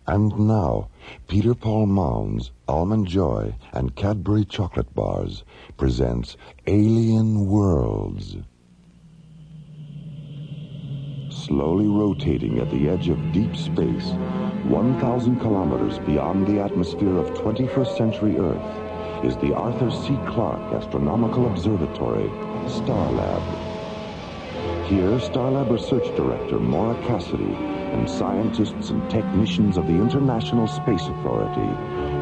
And now, Peter Paul Mounds, Almond Joy, and Cadbury Chocolate Bars presents Alien Worlds. Slowly rotating at the edge of deep space, 1,000 kilometers beyond the atmosphere of 21st century Earth, is the Arthur C. Clarke Astronomical Observatory, Starlab. Here, Starlab Research Director Maura Cassidy and scientists and technicians of the International Space Authority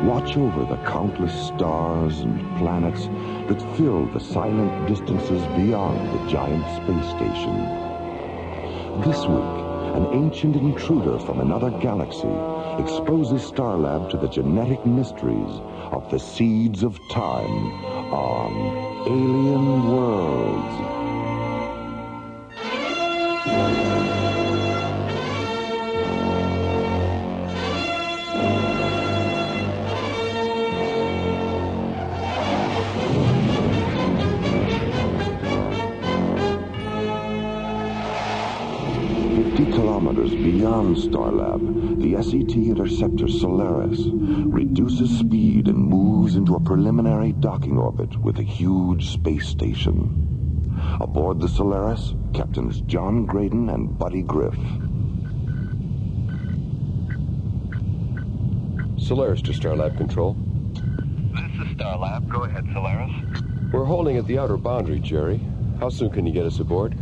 watch over the countless stars and planets that fill the silent distances beyond the giant space station. This week, an ancient intruder from another galaxy exposes Starlab to the genetic mysteries of the seeds of time on Alien Worlds. 50 kilometers beyond Starlab, the SET interceptor Solaris reduces speed and moves into a preliminary docking orbit with a huge space station. Aboard the Solaris, Captains John Graden and Buddy Griff. Solaris to Starlab Control. This is Starlab. Go ahead, Solaris. We're holding at the outer boundary, Jerry. How soon can you get us aboard?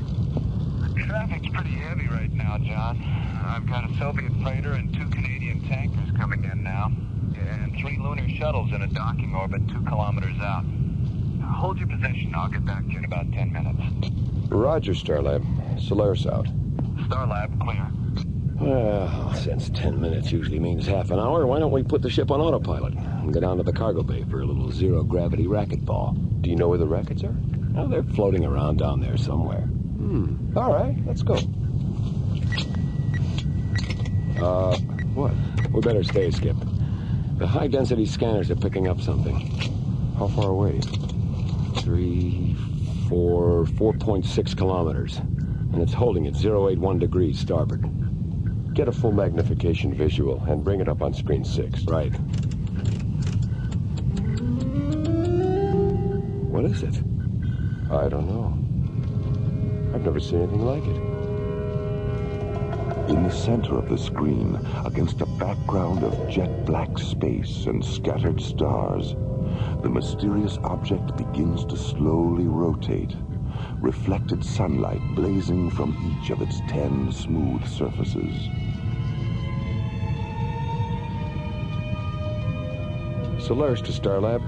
Traffic's pretty heavy right now, John. I've got a Soviet freighter and 2 Canadian tankers coming in now, and 3 lunar shuttles in a docking orbit 2 kilometers out. Hold your position. I'll get back to you in about 10 minutes. Roger, Starlab. Solaris out. Starlab, clear. Well, since 10 minutes usually means half an hour, why don't we put the ship on autopilot and go down to the cargo bay for a little zero-gravity racquetball? Do you know where the rackets are? Oh, they're floating around down there somewhere. All right, let's go. What? We better stay, Skip. The high-density scanners are picking up something. How far away? 4.6 kilometers. And it's holding at 081 degrees starboard. Get a full magnification visual and bring it up on screen 6. Right. What is it? I don't know. I've never seen anything like it. In the center of the screen, against a background of jet black space and scattered stars, the mysterious object begins to slowly rotate, reflected sunlight blazing from each of its 10 smooth surfaces. Solaris to Starlab.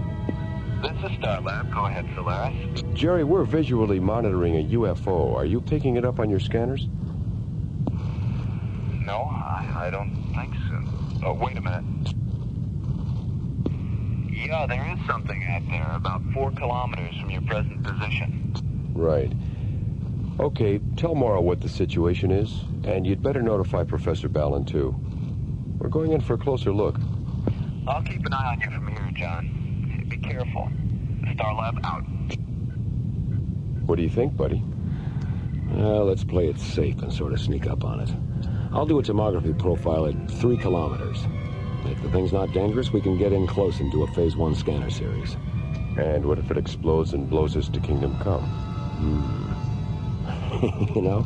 This is Starlab. Go ahead, Solaris. Jerry, we're visually monitoring a UFO. Are you picking it up on your scanners? No, I don't think so. Oh, wait a minute. Yeah, there is something out there, about 4 kilometers from your present position. Right. Okay, tell Maura what the situation is, and you'd better notify Professor Balan, too. We're going in for a closer look. I'll keep an eye on you from here, John. Be careful. Starlab out. What do you think, buddy? Let's play it safe and sort of sneak up on it. I'll do a tomography profile at 3 kilometers. If the thing's not dangerous, we can get in close and do a Phase 1 scanner series. And what if it explodes and blows us to Kingdom Come? You know,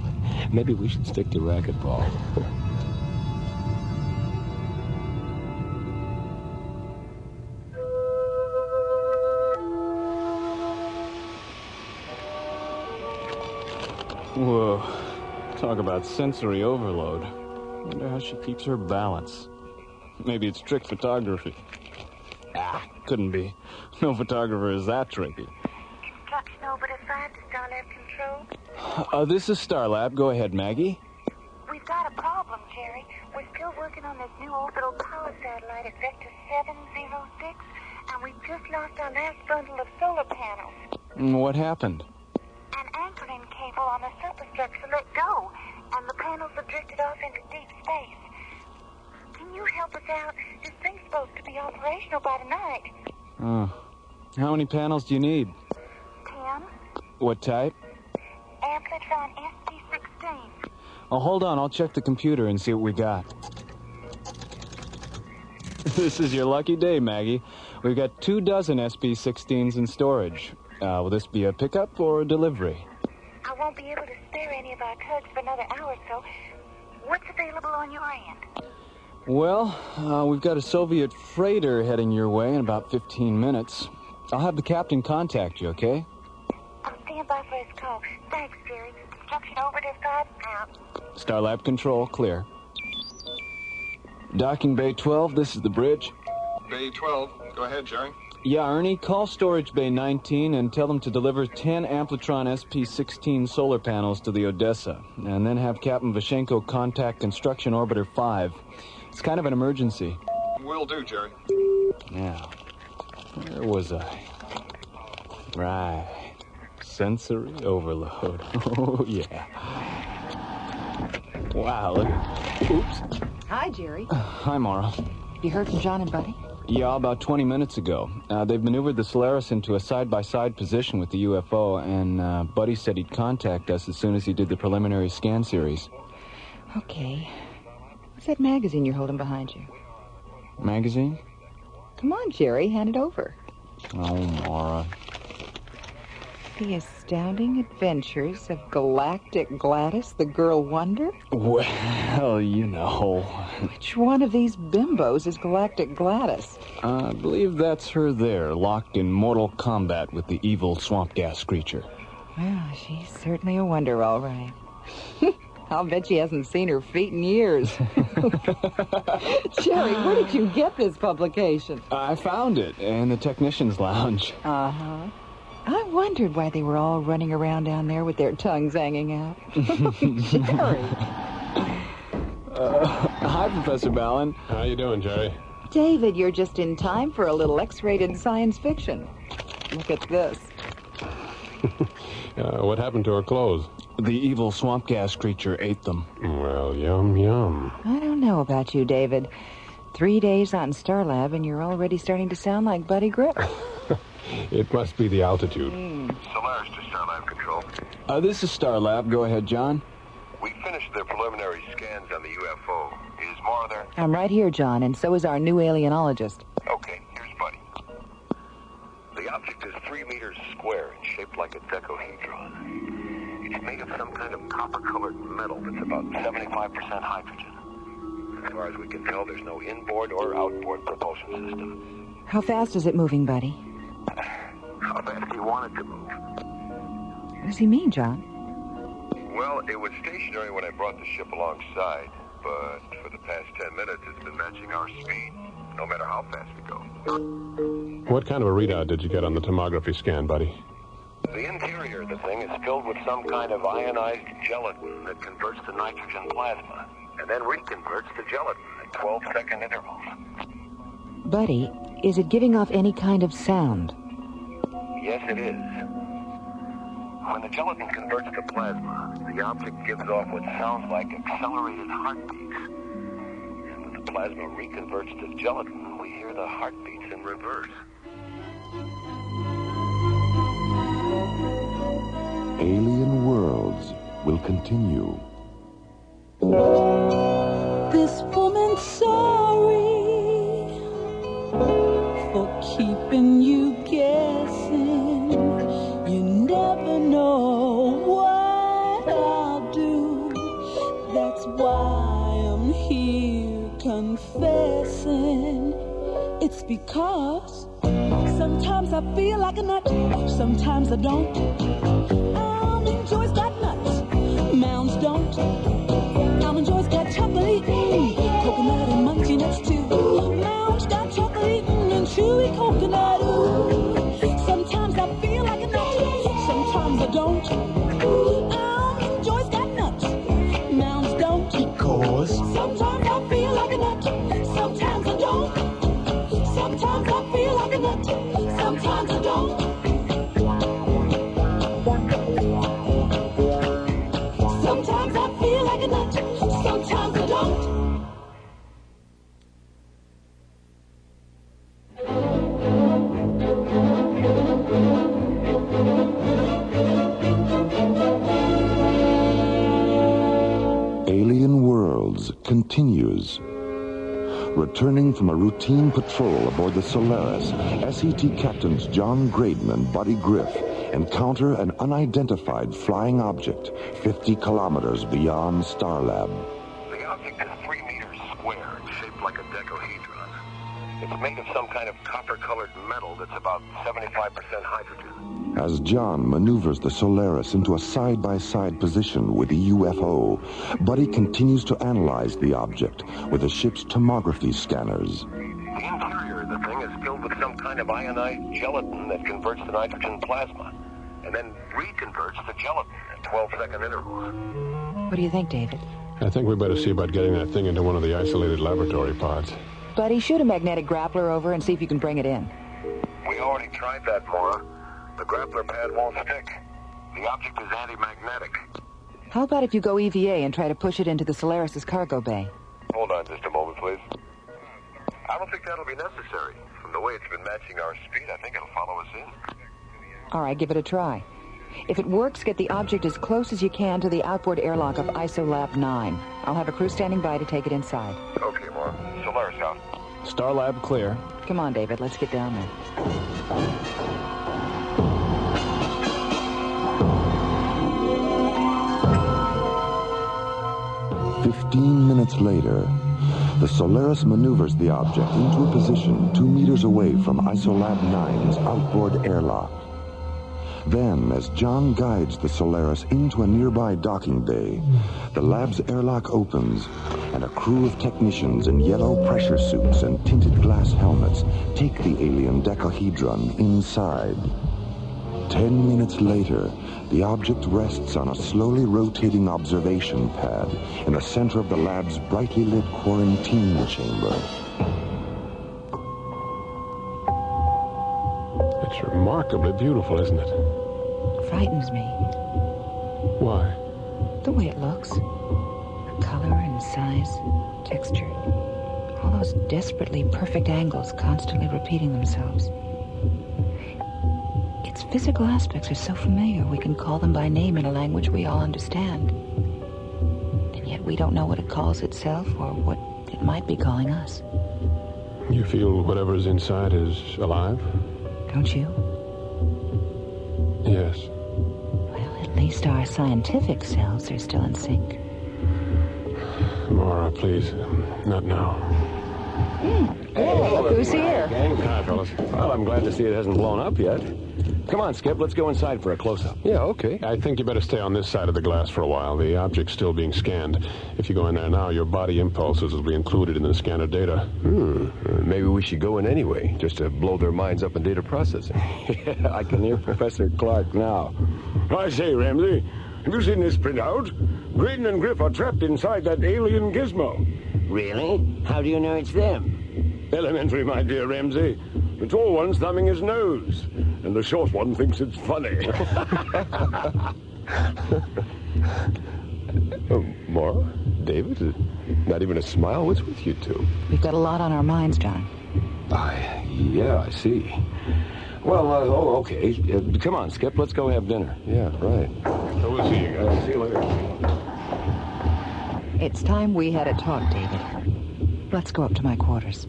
maybe we should stick to racquetball. Whoa. Talk about sensory overload. Wonder how she keeps her balance. Maybe it's trick photography. Couldn't be. No photographer is that tricky. Instruction over to 5 to Starlab Control. This is Starlab. Go ahead, Maggie. We've got a problem, Jerry. We're still working on this new orbital power satellite at Vector 706, and we've just lost our last bundle of solar panels. What happened? An anchoring cable on the superstructure let go, and the panels have drifted off into deep space. Can you help us out? This thing's supposed to be operational by tonight. How many panels do you need? 10. What type? Amplitron ST16. Oh, hold on. I'll check the computer and see what we got. This is your lucky day, Maggie. We've got 24 SP-16s in storage. Will this be a pickup or a delivery? I won't be able to spare any of our tugs for another hour or so. What's available on your end? Well, we've got a Soviet freighter heading your way in about 15 minutes. I'll have the captain contact you, okay? I'll stand by for his call. Thanks, Jerry. Construction Operative 5 out. Starlab control, clear. Docking Bay 12, this is the bridge. Bay 12. Go ahead, Jerry. Yeah, Ernie, call Storage Bay 19 and tell them to deliver 10 Amplitron SP-16 solar panels to the Odessa, and then have Captain Vashenko contact Construction Orbiter 5. It's kind of an emergency. Will do, Jerry. Now, where was I? Right. Sensory overload. Oh, yeah. Wow, look. Oops. Hi, Jerry. Hi, Maura. You heard from John and Buddy? Yeah, about 20 minutes ago. They've maneuvered the Solaris into a side-by-side position with the UFO, and Buddy said he'd contact us as soon as he did the preliminary scan series. Okay. What's that magazine you're holding behind you? Magazine? Come on, Jerry, hand it over. Oh, Maura. The Astounding Adventures of Galactic Gladys, the Girl Wonder? Well, you know. Which one of these bimbos is Galactic Gladys? I believe that's her there, locked in mortal combat with the evil swamp gas creature. Well, she's certainly a wonder, all right. I'll bet she hasn't seen her feet in years. Jerry, where did you get this publication? I found it in the technician's lounge. Uh-huh. I wondered why they were all running around down there with their tongues hanging out. Jerry. Hi, Professor Balan. How you doing, Jerry? David, you're just in time for a little X-rated science fiction. Look at this. What happened to her clothes? The evil swamp gas creature ate them. Well, yum, yum. I don't know about you, David. 3 days on Starlab and you're already starting to sound like Buddy Griff. It must be the altitude. Solaris to Starlab Control. This is Starlab. Go ahead, John. We finished the preliminary scans on the UFO. Is Maura there? I'm right here, John, and so is our new alienologist. Okay, here's Buddy. The object is 3 meters square and shaped like a decahedron. It's made of some kind of copper-colored metal that's about 75% hydrogen. As far as we can tell, there's no inboard or outboard propulsion system. How fast is it moving, Buddy? How fast do you want it to move? What does he mean, John? Well, it was stationary when I brought the ship alongside, but for the past 10 minutes, it's been matching our speed, no matter how fast we go. What kind of a readout did you get on the tomography scan, buddy? The interior of the thing is filled with some kind of ionized gelatin that converts to nitrogen plasma, and then reconverts to gelatin at 12-second intervals. Buddy, is it giving off any kind of sound? Yes, it is. When the gelatin converts to plasma, the object gives off what sounds like accelerated heartbeats. And when the plasma reconverts to gelatin, we hear the heartbeats in reverse. Alien Worlds will continue. This woman's sorry for keeping you guessing. You never know what I'll do. That's why I'm here confessing. It's because sometimes I feel like a nut, sometimes I don't. Almond Joy's got nuts, Mounds don't. Almond Joy's got chocolate, coconut and munchy nuts too. Mounds got chocolate and chewy coconut. Ooh. Sometimes I feel like a nut, sometimes I don't. Almond Joy's got nuts, Mounds don't. Because sometimes I feel like a nut, sometimes I don't. Sometimes I feel like a nut, sometimes I don't. Sometimes I feel like a nut, sometimes I don't. Alien Worlds continues. Returning from a routine patrol aboard the Solaris, SET Captains John Graden and Buddy Griff encounter an unidentified flying object 50 kilometers beyond Starlab. The object is 3 meters square, shaped like a decahedron. It's made of some kind of copper-colored metal that's about 75% hydrogen. As John maneuvers the Solaris into a side-by-side position with the UFO, Buddy continues to analyze the object with the ship's tomography scanners. The interior of the thing is filled with some kind of ionized gelatin that converts to nitrogen plasma, and then reconverts the gelatin at 12-second intervals. What do you think, David? I think we better see about getting that thing into one of the isolated laboratory pods. Buddy, shoot a magnetic grappler over and see if you can bring it in. We already tried that, Maura. The grappler pad won't stick. The object is anti-magnetic. How about if you go EVA and try to push it into the Solaris' cargo bay? Hold on just a moment, please. I don't think that'll be necessary. From the way it's been matching our speed, I think it'll follow us in. All right, give it a try. If it works, get the object as close as you can to the outboard airlock of ISOLAB 9. I'll have a crew standing by to take it inside. Okay, Maura. Solaris out. Starlab clear. Come on, David, let's get down there. 15 minutes later, the Solaris maneuvers the object into a position 2 meters away from ISOLAB 9's outboard airlock. Then, as John guides the Solaris into a nearby docking bay, the lab's airlock opens, and a crew of technicians in yellow pressure suits and tinted glass helmets take the alien decahedron inside. 10 minutes later, the object rests on a slowly rotating observation pad in the center of the lab's brightly lit quarantine chamber. It's remarkably beautiful, isn't it? Frightens me. Why? The way it looks. The color and size, texture. All those desperately perfect angles constantly repeating themselves. Its physical aspects are so familiar we can call them by name in a language we all understand. And yet we don't know what it calls itself or what it might be calling us. You feel whatever's inside is alive? Don't you? Yes. Well, at least our scientific selves are still in sync. Maura, please. Not now. Look who's here. Hi, fellas. Well, I'm glad to see it hasn't blown up yet. Come on, Skip, let's go inside for a close-up. Yeah, okay. I think you better stay on this side of the glass for a while. The object's still being scanned. If you go in there now, your body impulses will be included in the scanner data. Maybe we should go in anyway, just to blow their minds up in data processing. Yeah, I can hear Professor Clarke now. I say, Ramsey, have you seen this printout? Graden and Griff are trapped inside that alien gizmo. Really? How do you know it's them? Elementary, my dear Ramsey. The tall one's thumbing his nose, and the short one thinks it's funny. Maura? David? Not even a smile? What's with you two? We've got a lot on our minds, John. Yeah, I see. Well, okay. Come on, Skip, let's go have dinner. Yeah, right. So we'll see you guys. See you later. It's time we had a talk, David. Let's go up to my quarters.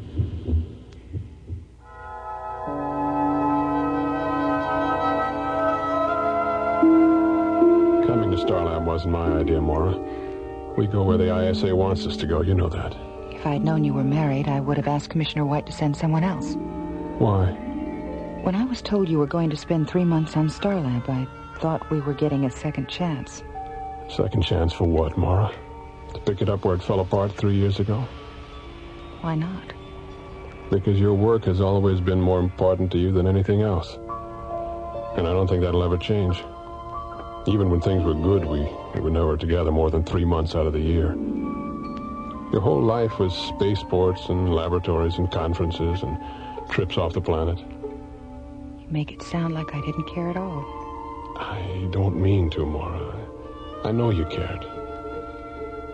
Coming to Starlab wasn't my idea, Maura. We go where the ISA wants us to go, you know that. If I'd known you were married, I would have asked Commissioner White to send someone else. Why? When I was told you were going to spend 3 months on Starlab, I thought we were getting a second chance. Second chance for what, Maura? To pick it up where it fell apart 3 years ago? Why not? Because your work has always been more important to you than anything else. And I don't think that'll ever change. Even when things were good, we were never together more than 3 months out of the year. Your whole life was spaceports and laboratories and conferences and trips off the planet. You make it sound like I didn't care at all. I don't mean to, Maura. I know you cared.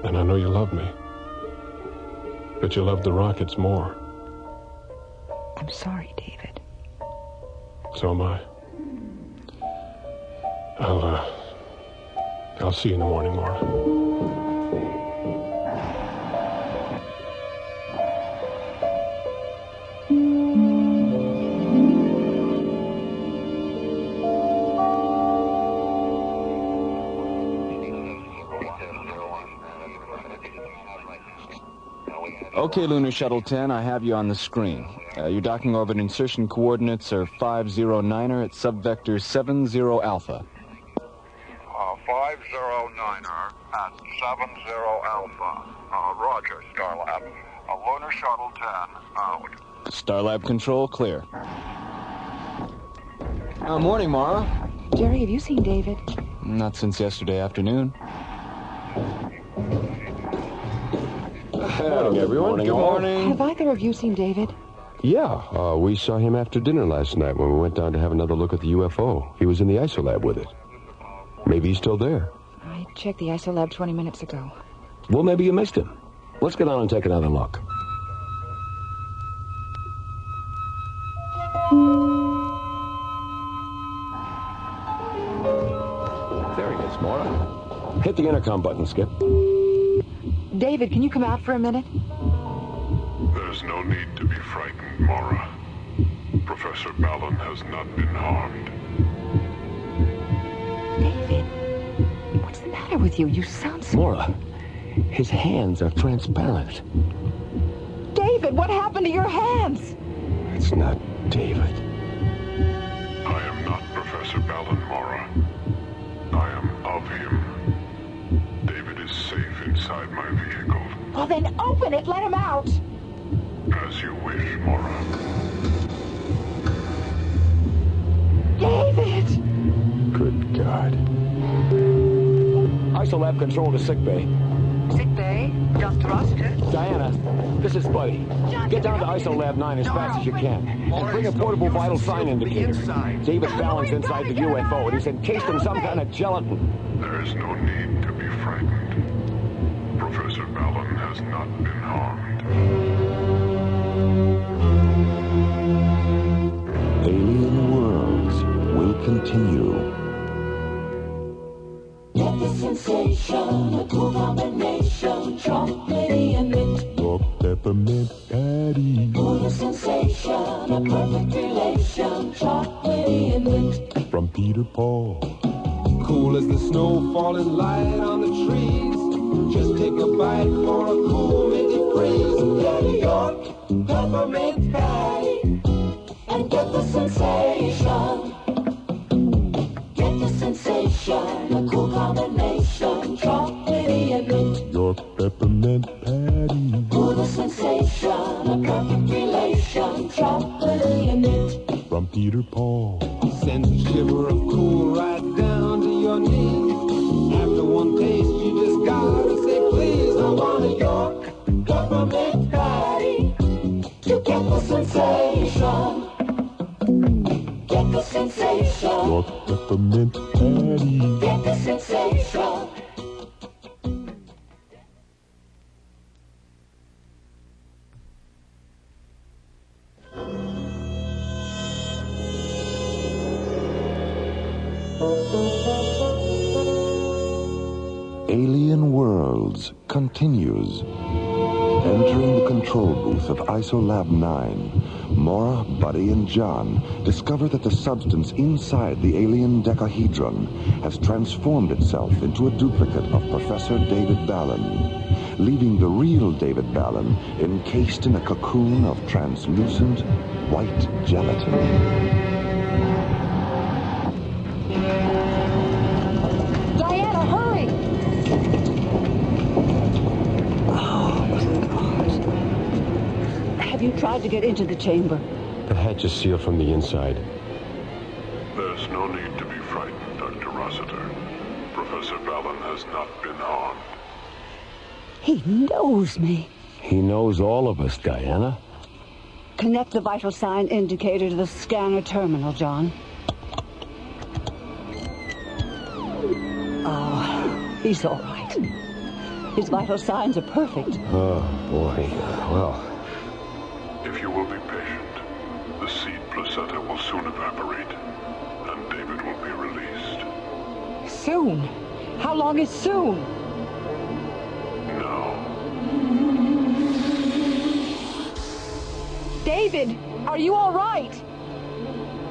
And I know you love me. But you love the rockets more. I'm sorry, David. So am I. I'll see you in the morning, Maura. Okay, Lunar Shuttle 10, I have you on the screen. Your docking orbit insertion coordinates are 509er at subvector 70 alpha. 509er at 70 alpha. Roger, Starlab. Lunar Shuttle 10, out. Starlab control, clear. Morning, Maura. Jerry, have you seen David? Not since yesterday afternoon. Morning, everyone. Good morning. Have either of you seen David? Yeah, we saw him after dinner last night when we went down to have another look at the UFO. He was in the isolab with it. Maybe he's still there. I checked the isolab 20 minutes ago. Well, maybe you missed him. Let's get on and take another look. There he is, Maura. Hit the intercom button, Skip. David, can you come out for a minute? There's no need to be frightened, Maura. Professor Balan has not been harmed. David, what's the matter with you? You sound so... Maura, his hands are transparent. David, what happened to your hands? It's not David. I am not Professor Balan, Maura. I am Aviem. David is safe inside my vehicle. Well, then open it. Let him out. As you wish, Maura. David! Good God. Isolab control to sickbay. Sickbay? Dr. Rossiter? Diana, this is Buddy. Get down to Isolab 9 as fast as you can. And bring a portable vital sign indicator. David Balan's inside the UFO, and he's encased in some kind of gelatin. There is no need to be frightened. Professor Balan has not been harmed. Alien Worlds will continue. Get the sensation, a cool combination, chocolatey and mint. Your peppermint patty. Ooh, the sensation, a perfect relation, chocolatey and mint. From Peter Paul. Cool as the snow falling light on the trees. Just take a bite for a cool minty breeze. Get a York peppermint patty and get the sensation. Get the sensation, a cool combination, chocolatey and mint. Your peppermint patty. Ooh, the sensation, a perfect relation, chocolatey and mint. From Peter Paul. Sends a shiver of cool right down to your knees. After one taste, you just gotta say please. I want a York peppermint patty to get the sensation. Get the sensation. Your peppermint patty. Get the sensation. Alien Worlds continues. Entering the control booth of Isolab 9, Maura, Buddy, and John discover that the substance inside the alien decahedron has transformed itself into a duplicate of Professor David Balan, leaving the real David Balan encased in a cocoon of translucent white gelatin. Tried to get into the chamber. The hatch is sealed from the inside. There's no need to be frightened, Dr. Rossiter. Professor Balan has not been harmed. He knows me. He knows all of us, Diana. Connect the vital sign indicator to the scanner terminal, John. Oh, he's all right. His vital signs are perfect. Oh, boy. Well... If you will be patient, the seed placenta will soon evaporate, and David will be released. Soon? How long is soon? Now. David, are you all right?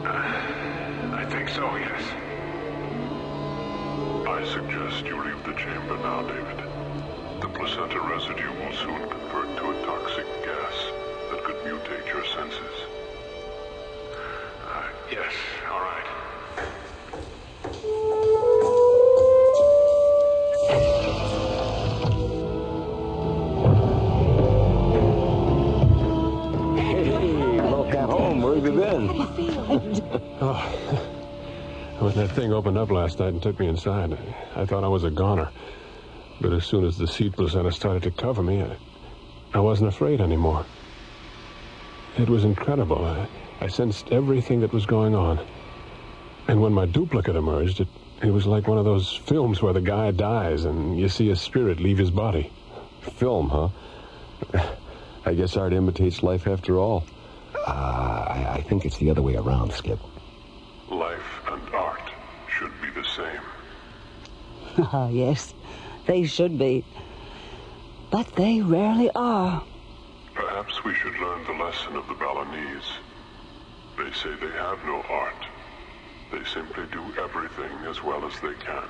I think so, yes. I suggest you leave the chamber now, David. The placenta residue will soon convert to a toxic irritate your senses. Yes, all right. Hey, welcome home. Where have you been? When that thing opened up last night and took me inside, I thought I was a goner. But as soon as the seed placenta started to cover me, I wasn't afraid anymore. It was incredible. I sensed everything that was going on. And when my duplicate emerged, it was like one of those films where the guy dies and you see his spirit leave his body. Film, huh? I guess art imitates life after all. I think it's the other way around, Skip. Life and art should be the same. Ah, yes, they should be. But they rarely are. Perhaps we should learn the lesson of the Balinese. They say they have no art. They simply do everything as well as they can.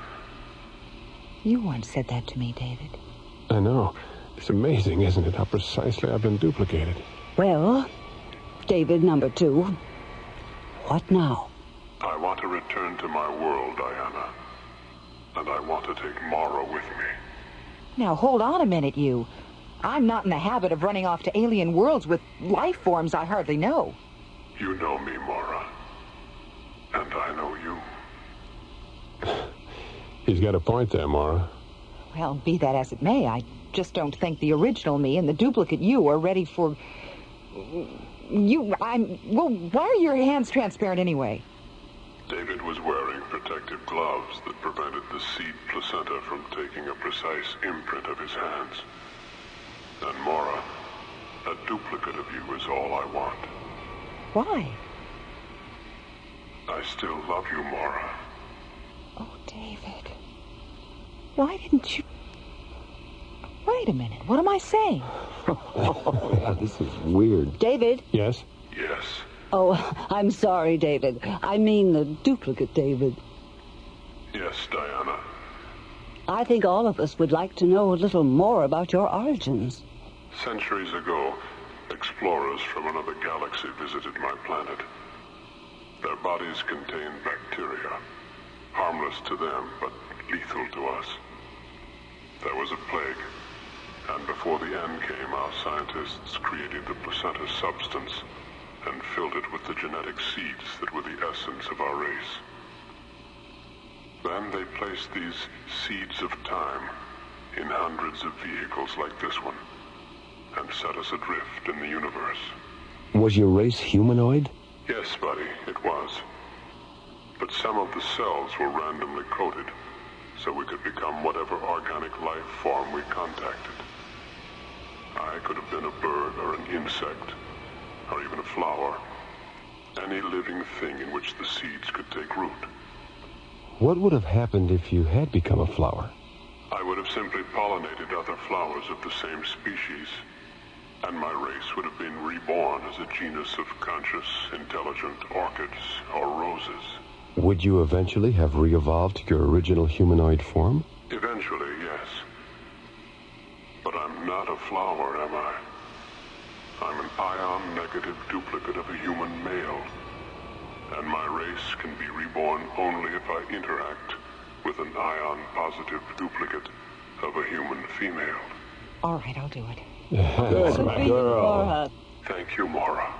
You once said that to me, David. I know. It's amazing, isn't it, how precisely I've been duplicated. Well, David number 2, what now? I want to return to my world, Diana. And I want to take Maura with me. Now, hold on a minute, you. I'm not in the habit of running off to alien worlds with life forms I hardly know. You know me, Maura. And I know you. He's got a point there, Maura. Well, be that as it may, I just don't think the original me and the duplicate you are ready for... Well, why are your hands transparent anyway? David was wearing protective gloves that prevented the seed placenta from taking a precise imprint of his hands. And Maura, a duplicate of you is all I want. Why? I still love you, Maura. Oh, David. Why didn't you... Wait a minute. What am I saying? Oh, this is weird. David? Yes? Yes. Oh, I'm sorry, David. I mean the duplicate David. Yes, Diana. I think all of us would like to know a little more about your origins. Centuries ago, explorers from another galaxy visited my planet. Their bodies contained bacteria, harmless to them, but lethal to us. There was a plague, and before the end came, our scientists created the placenta substance and filled it with the genetic seeds that were the essence of our race. Then they placed these seeds of time in hundreds of vehicles like this one and set us adrift in the universe. Was your race humanoid? Yes, buddy, it was. But some of the cells were randomly coded, so we could become whatever organic life form we contacted. I could have been a bird or an insect, or even a flower. Any living thing in which the seeds could take root. What would have happened if you had become a flower? I would have simply pollinated other flowers of the same species, and my race would have been reborn as a genus of conscious, intelligent orchids or roses. Would you eventually have re-evolved to your original humanoid form? Eventually, yes. But I'm not a flower, am I? I'm an ion-negative duplicate of a human male. And my race can be reborn only if I interact with an ion-positive duplicate of a human female. All right, I'll do it. Good girl. Thank you, Maura.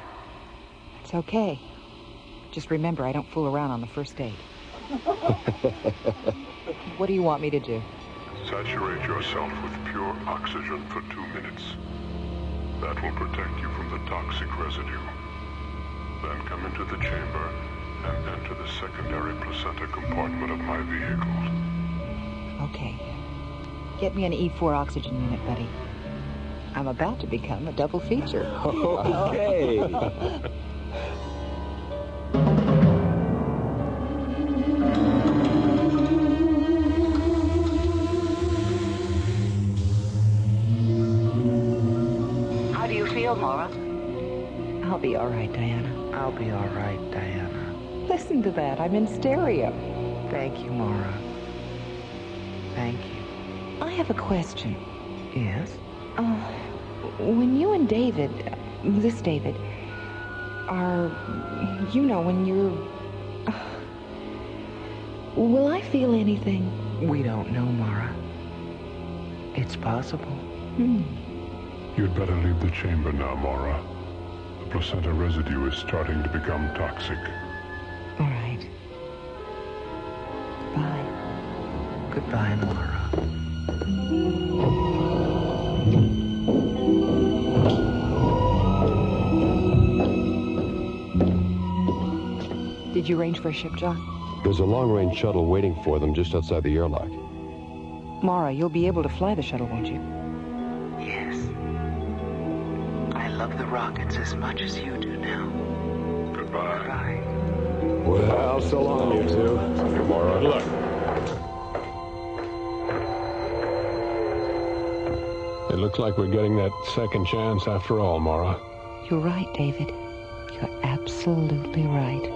It's okay. Just remember, I don't fool around on the first date. What do you want me to do? Saturate yourself with pure oxygen for 2 minutes. That will protect you from the toxic residue. Then come into the chamber and enter the secondary placenta compartment of my vehicle. Okay. Get me an E4 oxygen unit, buddy. I'm about to become a double feature. Okay. How do you feel, Maura? I'll be all right, Diana. I'll be all right, Diana. Listen to that. I'm in stereo. Thank you, Maura. Thank you. I have a question. Yes? When you and David, this, David. You know, when you're... will I feel anything? We don't know, Maura. It's possible. You'd better leave the chamber now, Maura. The placenta residue is starting to become toxic. All right. Goodbye. Goodbye, Maura. Did you arrange for a ship, John? There's a long-range shuttle waiting for them just outside the airlock. Maura, you'll be able to fly the shuttle, won't you? Yes. I love the rockets as much as you do now. Goodbye. Goodbye. Well, so long, you two. Good Maura. Good luck. It looks like we're getting that second chance after all, Maura. You're right, David. You're absolutely right.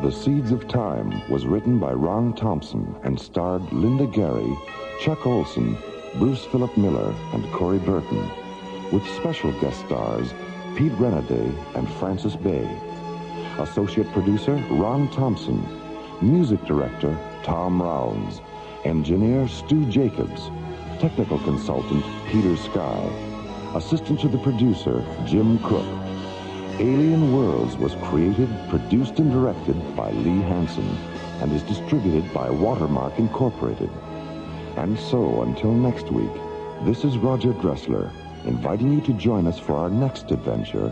The Seeds of Time was written by Ron Thompson and starred Linda Gary, Chuck Olson, Bruce Philip Miller, and Corey Burton, with special guest stars Pete Renaday and Francis Bay. Associate producer Ron Thompson, music director Tom Rounds, engineer Stu Jacobs, technical consultant Peter Sky, assistant to the producer Jim Crook. Alien Worlds was created, produced, and directed by Lee Hansen and is distributed by Watermark Incorporated. And so, until next week, this is Roger Dressler, inviting you to join us for our next adventure,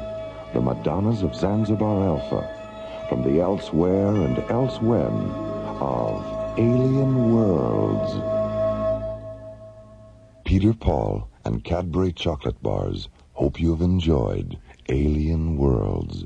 The Madonnas of Zanzibar Alpha, from the elsewhere and elsewhen of Alien Worlds. Peter Paul and Cadbury Chocolate Bars hope you have enjoyed Alien Worlds.